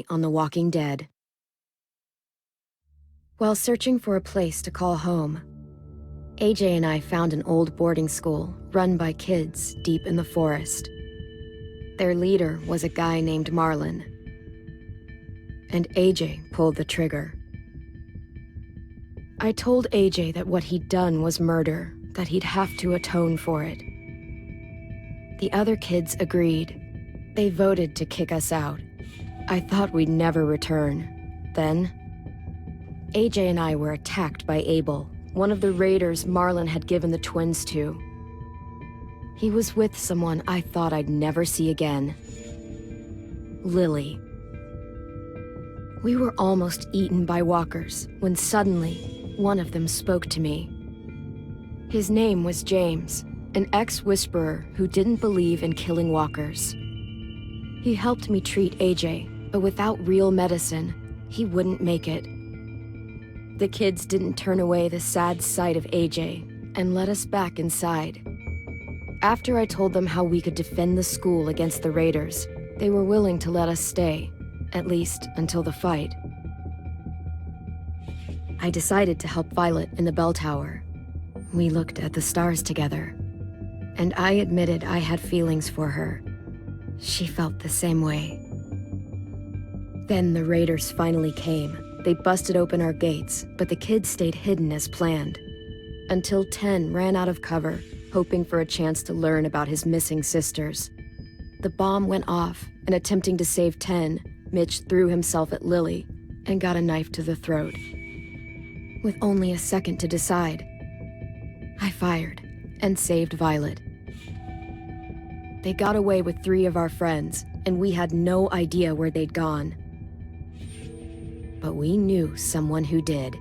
on The Walking Dead. While searching for a place to call home, AJ and I found an old boarding school run by kids deep in the forest. Their leader was a guy named Marlon, and AJ pulled the trigger. I told AJ that what he'd done was murder, that he'd have to atone for it. The other kids agreed. They voted to kick us out. I thought we'd never return. Then, AJ and I were attacked by Abel, one of the raiders Marlon had given the twins to. He was with someone I thought I'd never see again. Lily. We were almost eaten by walkers when suddenly, one of them spoke to me. His name was James, an ex-whisperer who didn't believe in killing walkers. He helped me treat AJ, but without real medicine, he wouldn't make it. The kids didn't turn away the sad sight of AJ and let us back inside. After I told them how we could defend the school against the raiders, they were willing to let us stay, at least until the fight. I decided to help Violet in the bell tower. We looked at the stars together, and I admitted I had feelings for her. She felt the same way. Then the raiders finally came. They busted open our gates, but the kids stayed hidden as planned. Until 10 ran out of cover, hoping for a chance to learn about his missing sisters. The bomb went off, and attempting to save 10, Mitch threw himself at Lily and got a knife to the throat. With only a second to decide, I fired and saved Violet. They got away with 3 of our friends, and we had no idea where they'd gone. But we knew someone who did.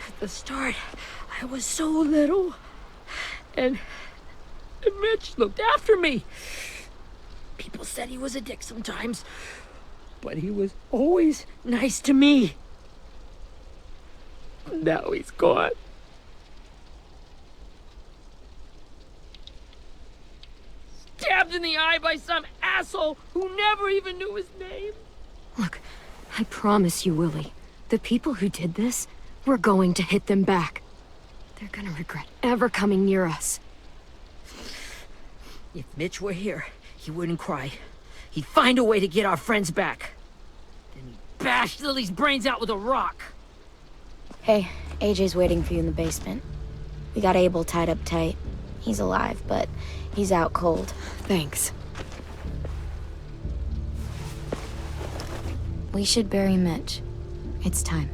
At the start, I was so little, and Mitch looked after me. People said he was a dick sometimes, but he was always nice to me. Now he's gone. Stabbed in the eye by some asshole who never even knew his name. Look, I promise you, Willie, the people who did this, we're going to hit them back. They're gonna regret ever coming near us. If Mitch were here, he wouldn't cry. He'd find a way to get our friends back. Then he'd bash Lily's brains out with a rock. Hey, AJ's waiting for you in the basement. We got Abel tied up tight. He's alive, but he's out cold. Thanks. We should bury Mitch. It's time.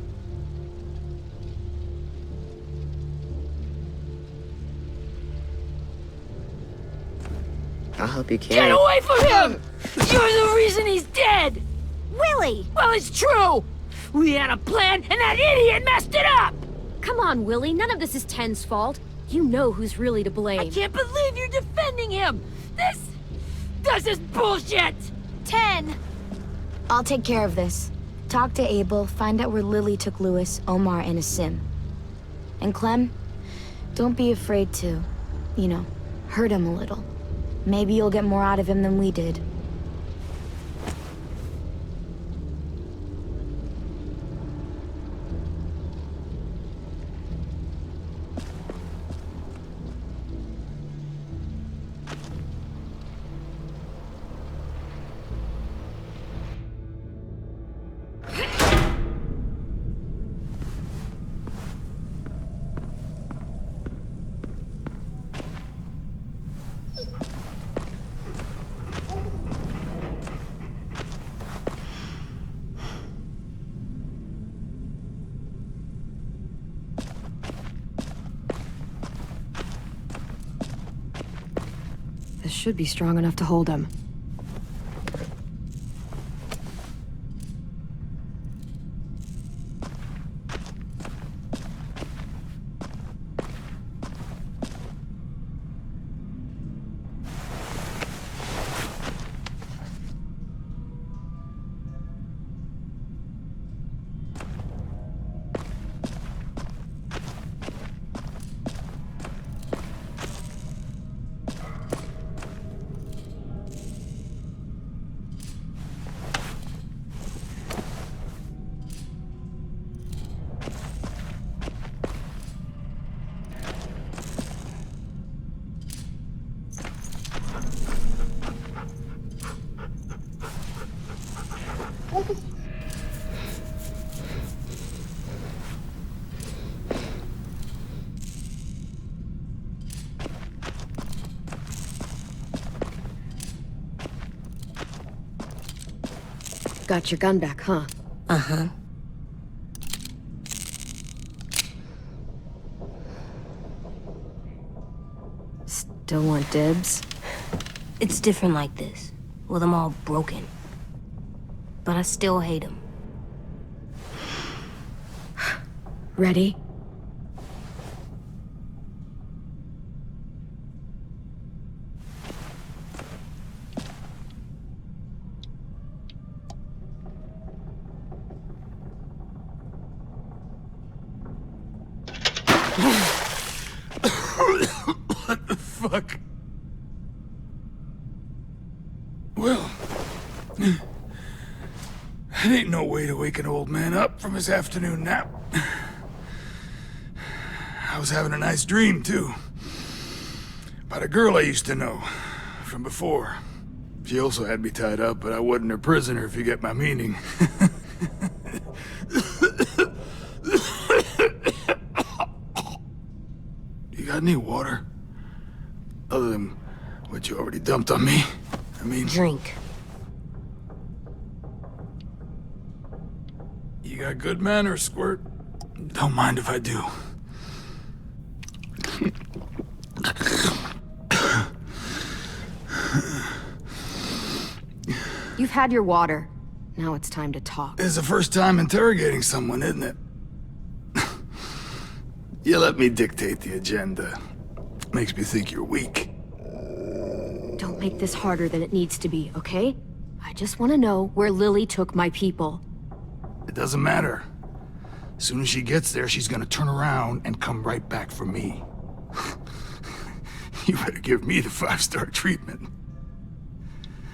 I'll help you carry. Get away from him! You're the reason he's dead! Willie! Well, it's true! We had a plan, and that idiot messed it up! Come on, Willie, none of this is Ten's fault. You know who's really to blame. I can't believe you're defending him! This is bullshit! 10! I'll take care of this. Talk to Abel, find out where Lily took Lewis, Omar, and Asim. And Clem, don't be afraid to, hurt him a little. Maybe you'll get more out of him than we did. should be strong enough to hold him. Got your gun back, huh? Uh-huh. Still want dibs? It's different like this, with them all broken. But I still hate them. Ready? What the fuck? Well, that ain't no way to wake an old man up from his afternoon nap. I was having a nice dream, too. About a girl I used to know from before. She also had me tied up, but I wasn't her prisoner, if you get my meaning. You got any water? Other than what you already dumped on me? I mean... Drink. You got good manners, Squirt. Don't mind if I do. You've had your water. Now it's time to talk. It's the first time interrogating someone, isn't it? You let me dictate the agenda. Makes me think you're weak. Don't make this harder than it needs to be, okay? I just want to know where Lily took my people. It doesn't matter. As soon as she gets there, she's gonna turn around and come right back for me. You better give me the 5-star treatment.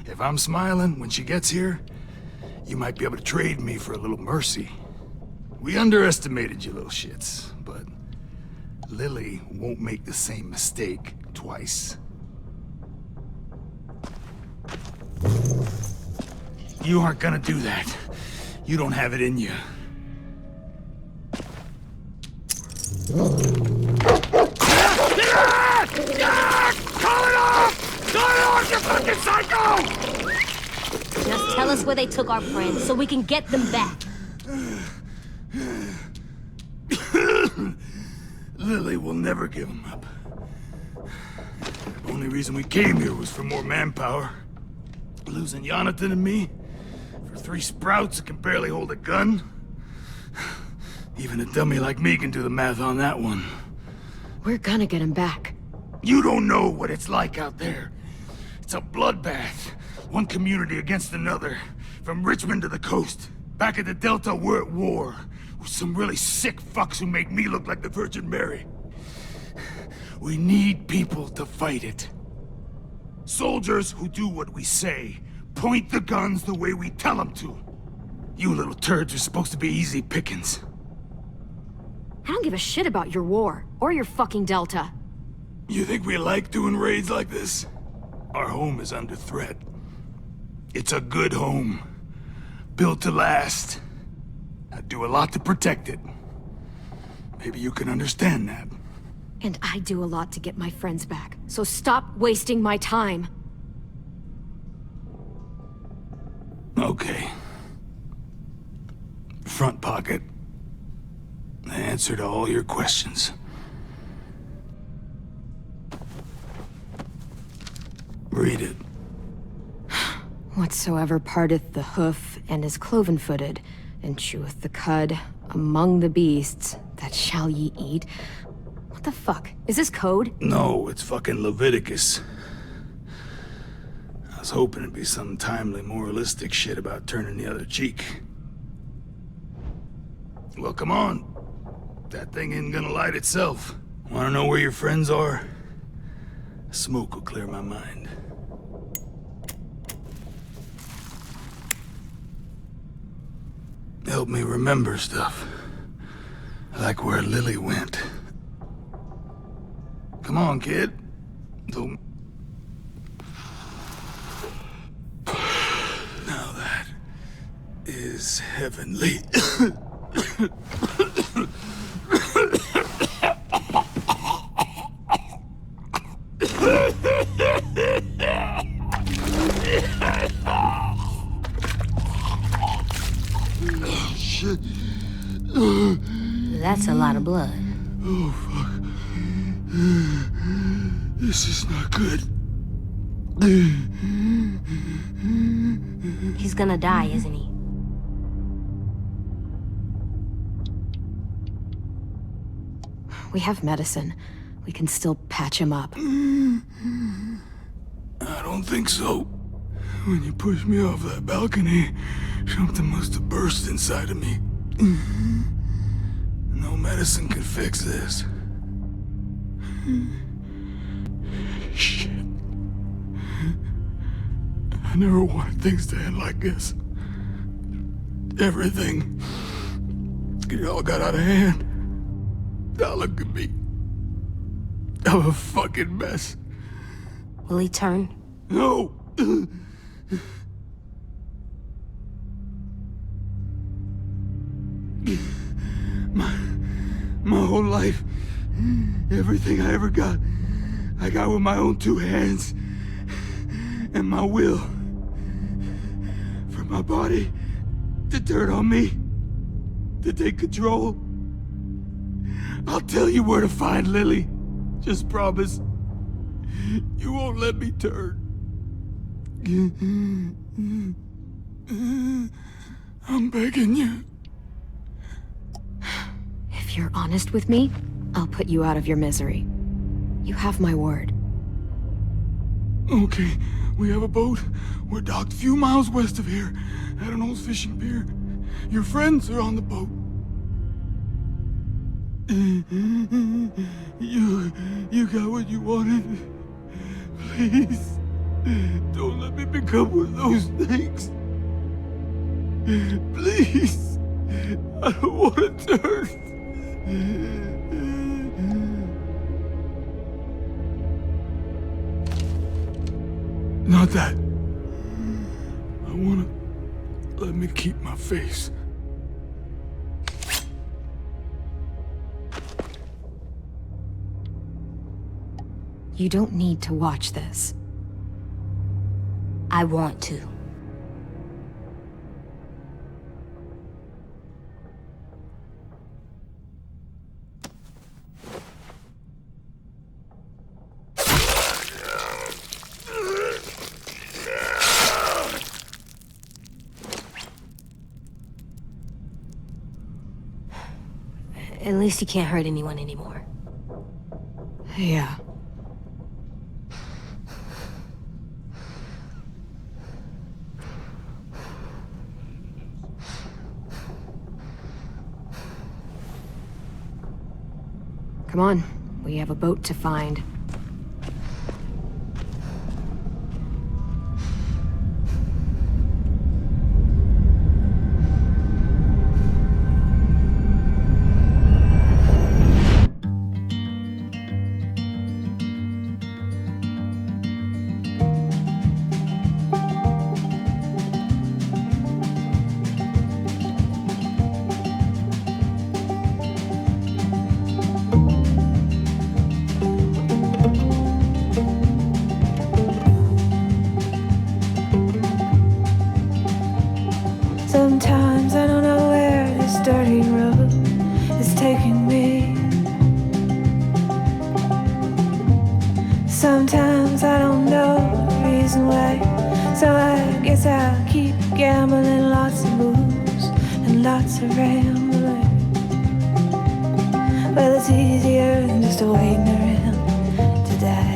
If I'm smiling when she gets here, you might be able to trade me for a little mercy. We underestimated you little shits, but Lily won't make the same mistake twice. You aren't gonna do that. You don't have it in you. Call it off! Call it off, you fucking psycho! Just tell us where they took our friends so we can get them back. Lily will never give him up. Only reason we came here was for more manpower. Losing Jonathan and me for 3 sprouts that can barely hold a gun. Even a dummy like me can do the math on that one. We're gonna get him back. You don't know what it's like out there. It's a bloodbath. One community against another. From Richmond to the coast. Back at the Delta, we're at war. With some really sick fucks who make me look like the Virgin Mary. We need people to fight it. Soldiers who do what we say. Point the guns the way we tell them to. You little turds are supposed to be easy pickings. I don't give a shit about your war, or your fucking Delta. You think we like doing raids like this? Our home is under threat. It's a good home. Built to last. I do a lot to protect it. Maybe you can understand that. And I do a lot to get my friends back, so stop wasting my time. Okay. Front pocket. The answer to all your questions. Read it. Whatsoever parteth the hoof and is cloven-footed, and cheweth the cud among the beasts, that shall ye eat. What the fuck? Is this code? No, it's fucking Leviticus. I was hoping it'd be some timely, moralistic shit about turning the other cheek. Well, come on. That thing ain't gonna light itself. Wanna know where your friends are? Smoke will clear my mind. Help me remember stuff. Like where Lily went. Come on, kid. Now that is heavenly. Shit. That's a lot of blood. Oh, fuck. This is not good. He's gonna die, isn't he? We have medicine. We can still patch him up. I don't think so. When you pushed me off that balcony, something must have burst inside of me. No medicine could fix this. Shit. I never wanted things to end like this. Everything. It all got out of hand. Now look at me. I'm a fucking mess. Will he turn? No! My whole life, everything I ever got, I got with my own two hands and my will. For my body to turn on me, to take control. I'll tell you where to find Lily. Just promise you won't let me turn. I'm begging you. If you're honest with me, I'll put you out of your misery. You have my word. Okay, we have a boat. We're docked a few miles west of here at an old fishing pier. Your friends are on the boat. You got what you wanted. Please, don't let me become one of those things. Please, I don't want to turn. Not that. I wanna let me keep my face. You don't need to watch this. I want to. At least he can't hurt anyone anymore. Yeah. Come on, we have a boat to find. Sometimes I don't know where this dirty road is taking me. Sometimes I don't know. reason why. So I guess I'll keep gambling, lots of moves and lots of rambling. Well, it's easier than just waiting around to die.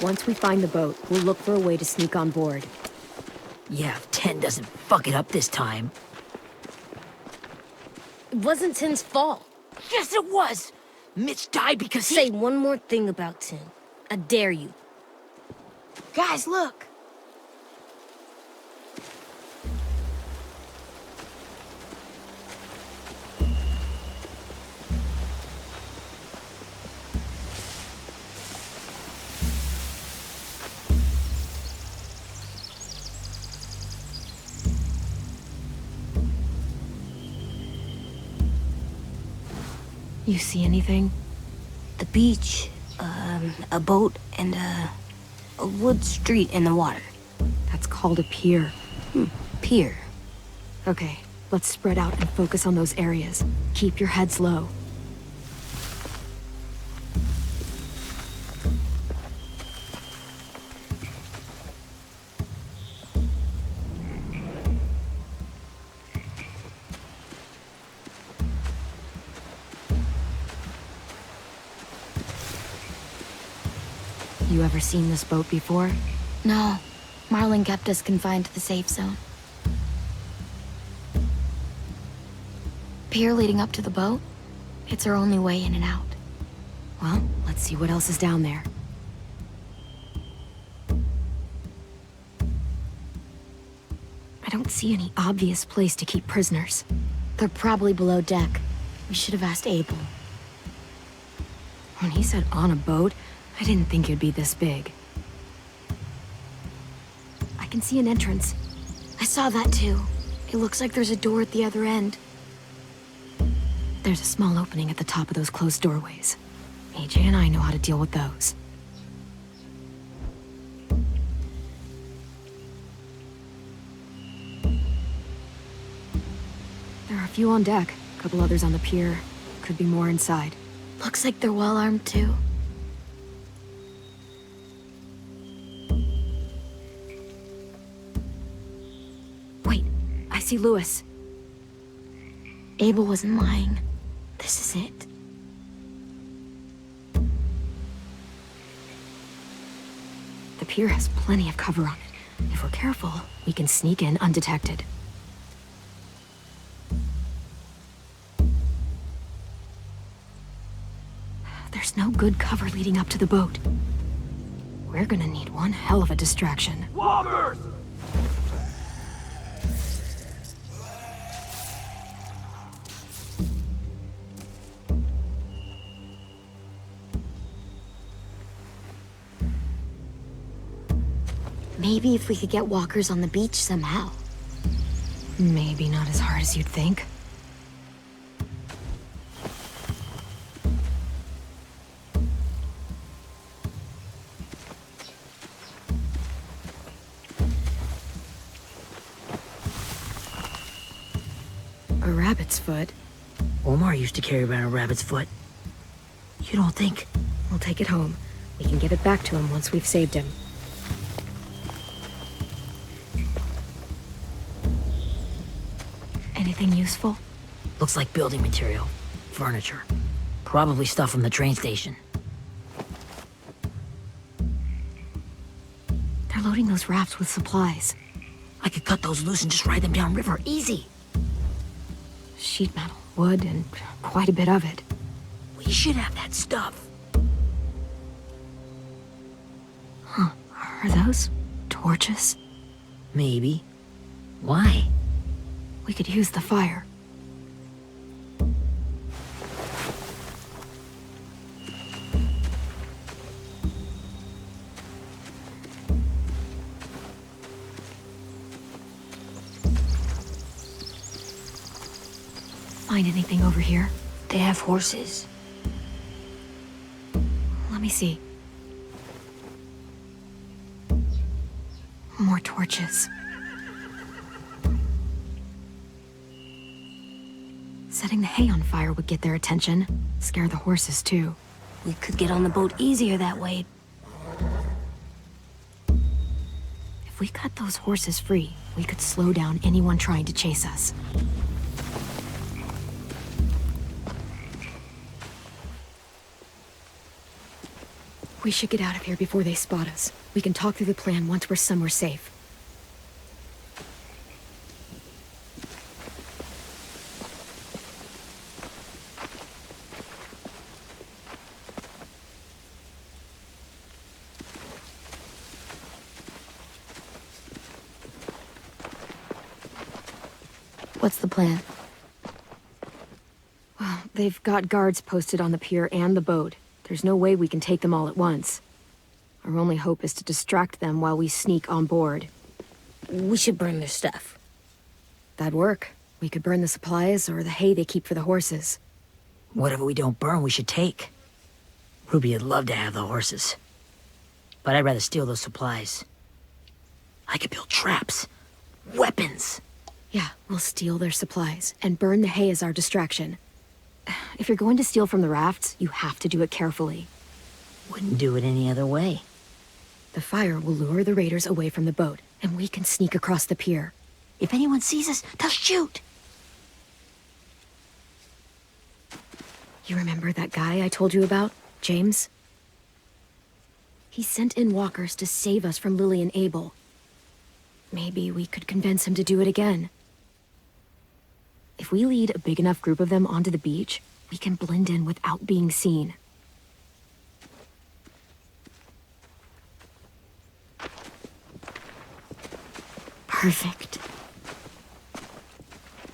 Once we find the boat, we'll look for a way to sneak on board. Yeah, if 10 doesn't fuck it up this time. It wasn't Tin's fault. Yes, it was! Mitch died because he— Say one more thing about Tin. I dare you. Guys, look! You see anything? The beach, a boat, and a wood street in the water. That's called a pier. Pier. Okay, let's spread out and focus on those areas. Keep your heads low. You ever seen this boat before? No, Marlin kept us confined to the safe zone. Pier leading up to the boat? It's our only way in and out. Well, let's see what else is down there. I don't see any obvious place to keep prisoners. They're probably below deck. We should have asked Abel. When he said on a boat, I didn't think it'd be this big. I can see an entrance. I saw that too. It looks like there's a door at the other end. There's a small opening at the top of those closed doorways. AJ and I know how to deal with those. There are a few on deck, a couple others on the pier. Could be more inside. Looks like they're well armed too. Wait, I see Lewis. Abel wasn't lying. This is it. The pier has plenty of cover on it. If we're careful, we can sneak in undetected. There's no good cover leading up to the boat. We're gonna need one hell of a distraction. Walkers! Maybe if we could get walkers on the beach somehow. Maybe not as hard as you'd think. A rabbit's foot? Omar used to carry around a rabbit's foot. You don't think? We'll take it home. We can give it back to him once we've saved him. Anything useful? Looks like building material. Furniture. Probably stuff from the train station. They're loading those rafts with supplies. I could cut those loose and just ride them downriver. Easy. Sheet metal, wood, and quite a bit of it. We should have that stuff. Huh. Are those torches? Maybe. Why? We could use the fire. Find anything over here? They have horses. Let me see. More torches. Setting the hay on fire would get their attention. Scare the horses, too. We could get on the boat easier that way. If we cut those horses free, we could slow down anyone trying to chase us. We should get out of here before they spot us. We can talk through the plan once we're somewhere safe. What's the plan? Well, they've got guards posted on the pier and the boat. There's no way we can take them all at once. Our only hope is to distract them while we sneak on board. We should burn their stuff. That'd work. We could burn the supplies or the hay they keep for the horses. Whatever we don't burn, we should take. Ruby would love to have the horses. But I'd rather steal those supplies. I could build traps. Weapons. Yeah, we'll steal their supplies and burn the hay as our distraction. If you're going to steal from the rafts, you have to do it carefully. Wouldn't do it any other way. The fire will lure the raiders away from the boat, and we can sneak across the pier. If anyone sees us, they'll shoot. You remember that guy I told you about, James? He sent in walkers to save us from Lily and Abel. Maybe we could convince him to do it again. If we lead a big enough group of them onto the beach, we can blend in without being seen. Perfect.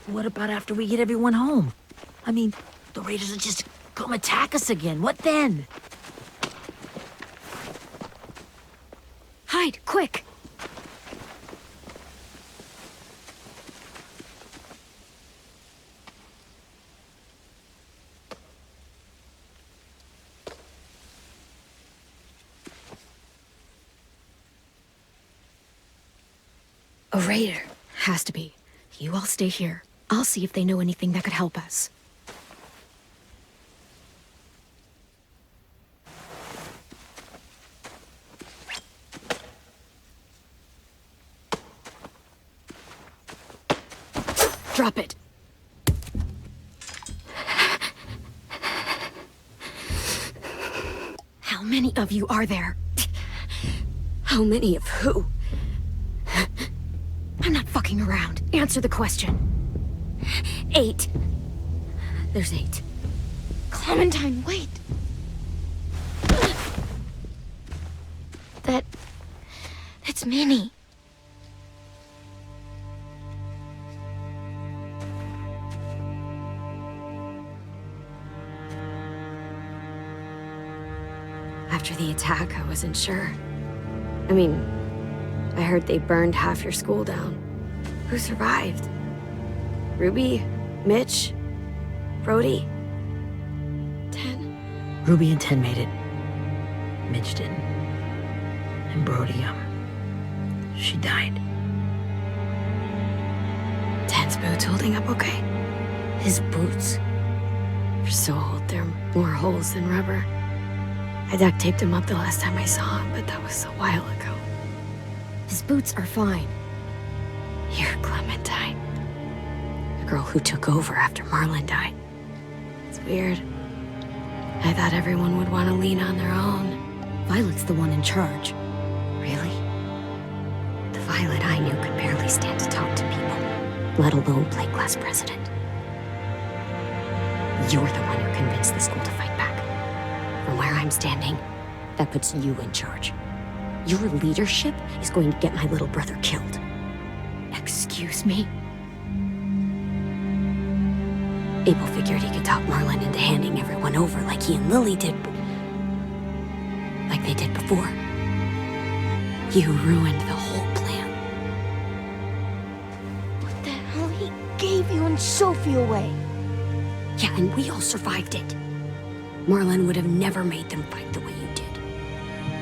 What about after we get everyone home? I mean, the raiders will just come attack us again. What then? Hide, quick! A raider. Has to be. You all stay here. I'll see if they know anything that could help us. Drop it. How many of you are there? How many of who? I'm not fucking around. Answer the question. 8. There's 8. Clementine, wait. That's Minnie. After the attack, I wasn't sure. I mean, I heard they burned half your school down. Who survived? Ruby? Mitch? Brody? 10? Ruby and 10 made it. Mitch didn't. And Brody, she died. 10's boots holding up okay? His boots. They're so old, there are more holes than rubber. I duct taped him up the last time I saw him, but that was a while ago. His boots are fine. You're Clementine. The girl who took over after Marlon died. It's weird. I thought everyone would want to lean on their own. Violet's the one in charge. Really? The Violet I knew could barely stand to talk to people, let alone play class president. You're the one who convinced the school to fight back. From where I'm standing, that puts you in charge. Your leadership is going to get my little brother killed. Excuse me? Abel figured he could talk Marlon into handing everyone over like he and Lily did, like they did before. You ruined the whole plan. What the hell? He gave you and Sophie away. Yeah, and we all survived it. Marlon would have never made them fight the way you did.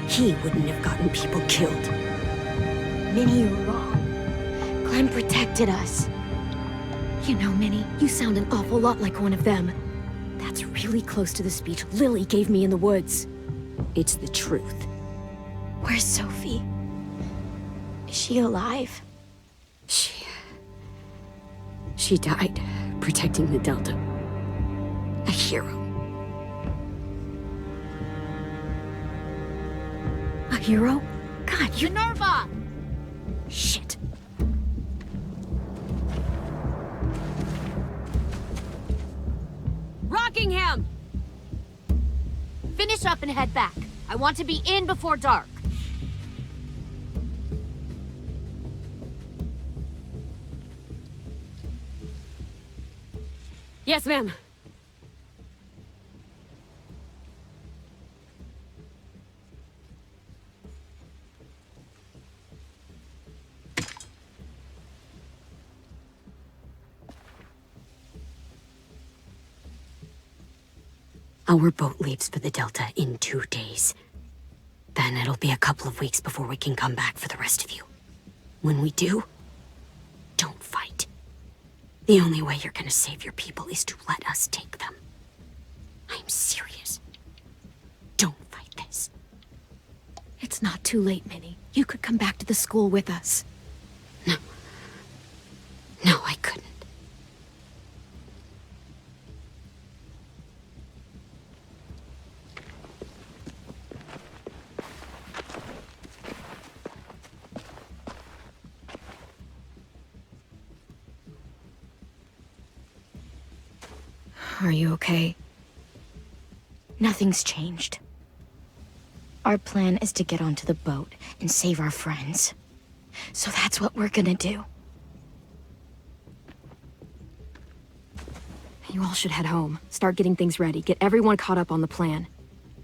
He wouldn't have gotten people killed. Minnie, you're wrong. Clem protected us. You know, Minnie, you sound an awful lot like one of them. That's really close to the speech Lily gave me in the woods. It's the truth. Where's Sophie? Is she alive? She died protecting the Delta. A hero. A hero? God, you... Minerva! Shit. Rockingham! Finish up and head back. I want to be in before dark. Yes, ma'am. Our boat leaves for the Delta in 2 days. Then it'll be a couple of weeks before we can come back for the rest of you. When we do, don't fight. The only way you're gonna save your people is to let us take them. I'm serious. Don't fight this. It's not too late, Minnie. You could come back to the school with us. No, I couldn't. Are you okay? Nothing's changed. Our plan is to get onto the boat and save our friends. So that's what we're gonna do. You all should head home. Start getting things ready. Get everyone caught up on the plan.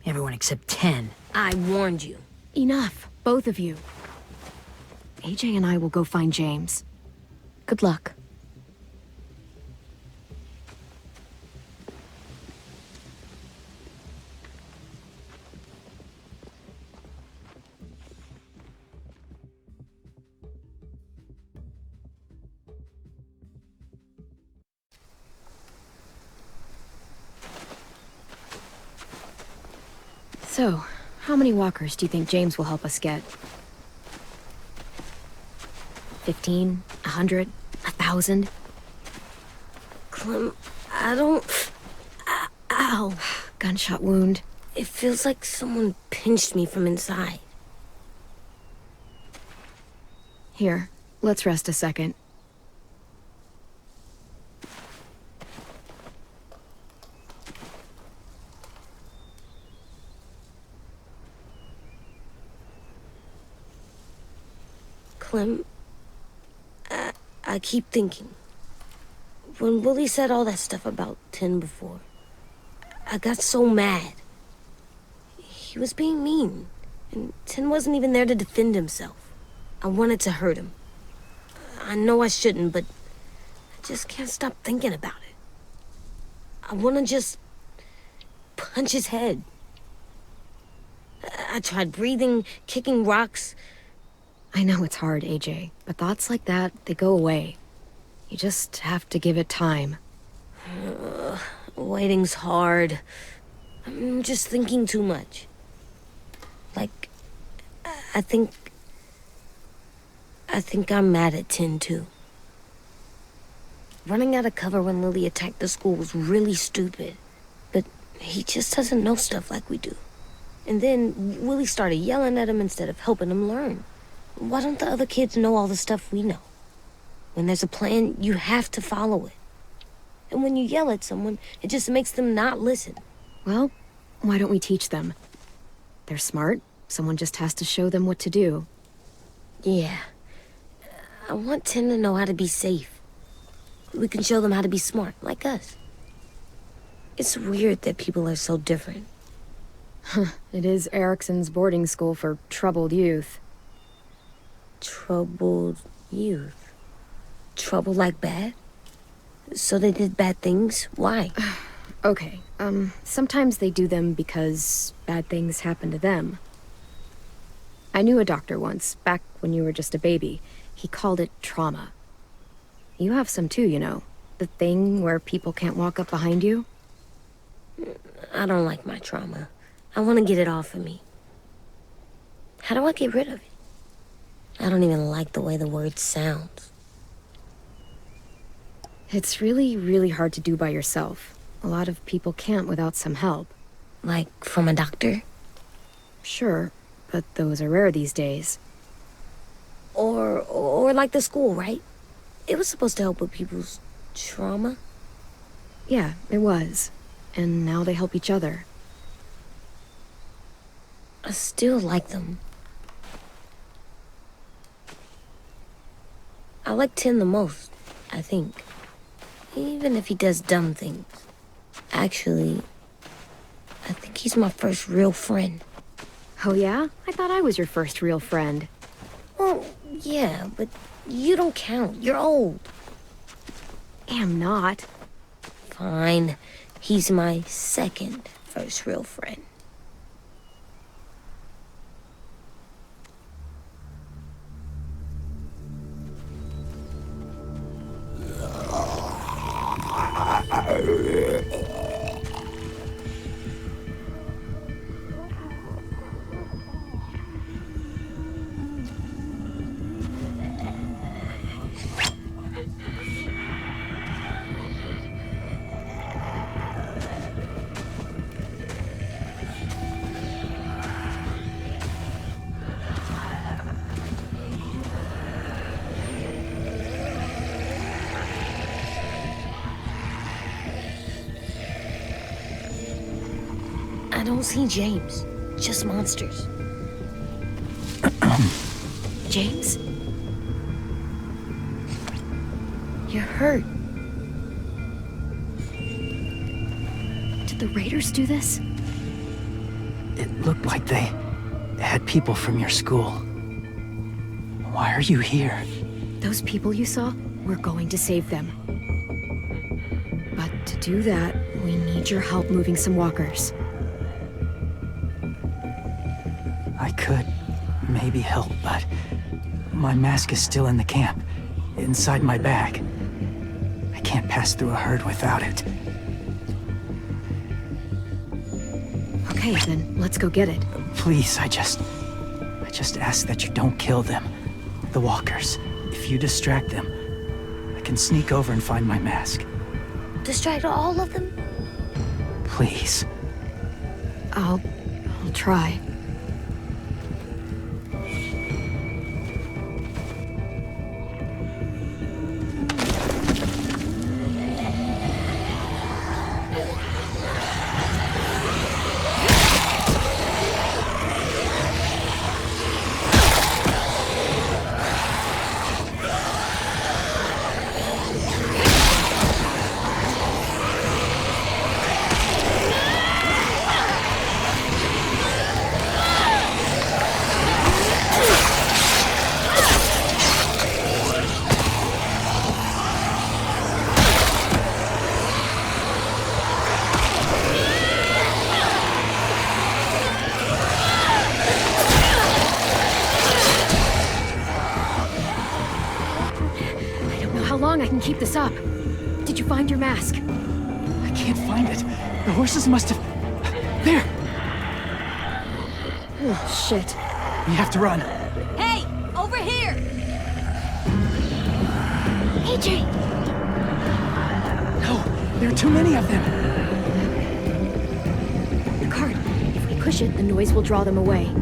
Everyone except 10. I warned you. Enough, both of you. AJ and I will go find James. Good luck. So, how many walkers do you think James will help us get? 15? 100? 1,000? Clem, I don't... Ow. Gunshot wound. It feels like someone pinched me from inside. Here, let's rest a second. Clem, I keep thinking. When Willie said all that stuff about 10 before, I got so mad. He was being mean, and 10 wasn't even there to defend himself. I wanted to hurt him. I know I shouldn't, but I just can't stop thinking about it. I want to just punch his head. I tried breathing, kicking rocks. I know it's hard, AJ, but thoughts like that, they go away. You just have to give it time. Waiting's hard. I'm just thinking too much. Like, I think I'm mad at 10 too. Running out of cover when Lily attacked the school was really stupid. But he just doesn't know stuff like we do. And then Willie started yelling at him instead of helping him learn. Why don't the other kids know all the stuff we know? When there's a plan, you have to follow it. And when you yell at someone, it just makes them not listen. Well, why don't we teach them? They're smart. Someone just has to show them what to do. Yeah. I want Tim to know how to be safe. We can show them how to be smart, like us. It's weird that people are so different. It is Erickson's boarding school for troubled youth. Troubled youth. Trouble like bad? So they did bad things? Why? Okay, sometimes they do them because bad things happen to them. I knew a doctor once, back when you were just a baby. He called it trauma. You have some too, you know. The thing where people can't walk up behind you. I don't like my trauma. I want to get it off of me. How do I get rid of it? I don't even like the way the word sounds. It's really, really hard to do by yourself. A lot of people can't without some help. Like, from a doctor? Sure, but those are rare these days. Or like the school, right? It was supposed to help with people's trauma. Yeah, it was. And now they help each other. I still like them. I like Tim the most, I think. Even if he does dumb things. Actually, I think he's my first real friend. Oh yeah? I thought I was your first real friend. Well, yeah, but you don't count. You're old. Am not. Fine. He's my second first real friend. I don't see James, just monsters. James? You're hurt. Did the raiders do this? It looked like they had people from your school. Why are you here? Those people you saw, we're going to save them. But to do that, we need your help moving some walkers. I could maybe help, but my mask is still in the camp, inside my bag. I can't pass through a herd without it. Okay, then let's go get it. Please, I just ask that you don't kill them. The walkers. If you distract them, I can sneak over and find my mask. Distract all of them? Please. I'll try. I can keep this up. Did you find your mask? I can't find it. The horses must have... There! Oh, shit. We have to run. Hey! Over here! AJ! No, there are too many of them. The cart. If we push it, the noise will draw them away.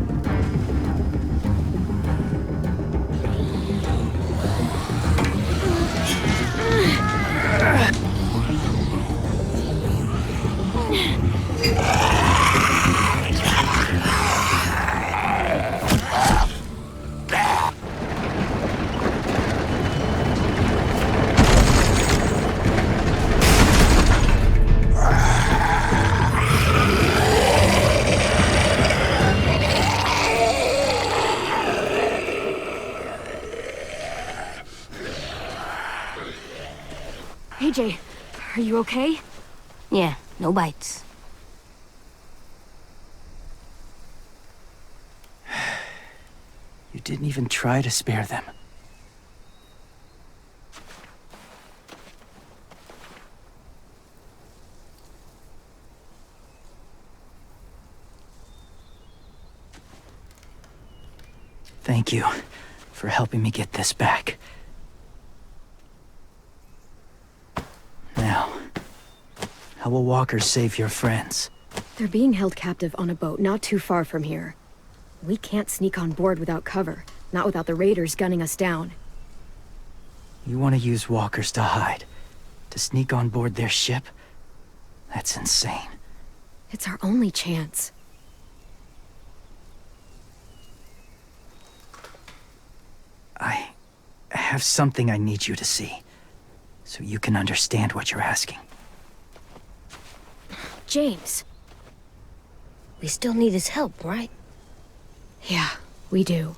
Are you okay? Yeah, no bites. You didn't even try to spare them. Thank you for helping me get this back. Now, how will walkers save your friends? They're being held captive on a boat not too far from here. We can't sneak on board without cover, not without the raiders gunning us down. You want to use walkers to hide? To sneak on board their ship? That's insane. It's our only chance. I have something I need you to see, so you can understand what you're asking. James. We still need his help, right? Yeah, we do.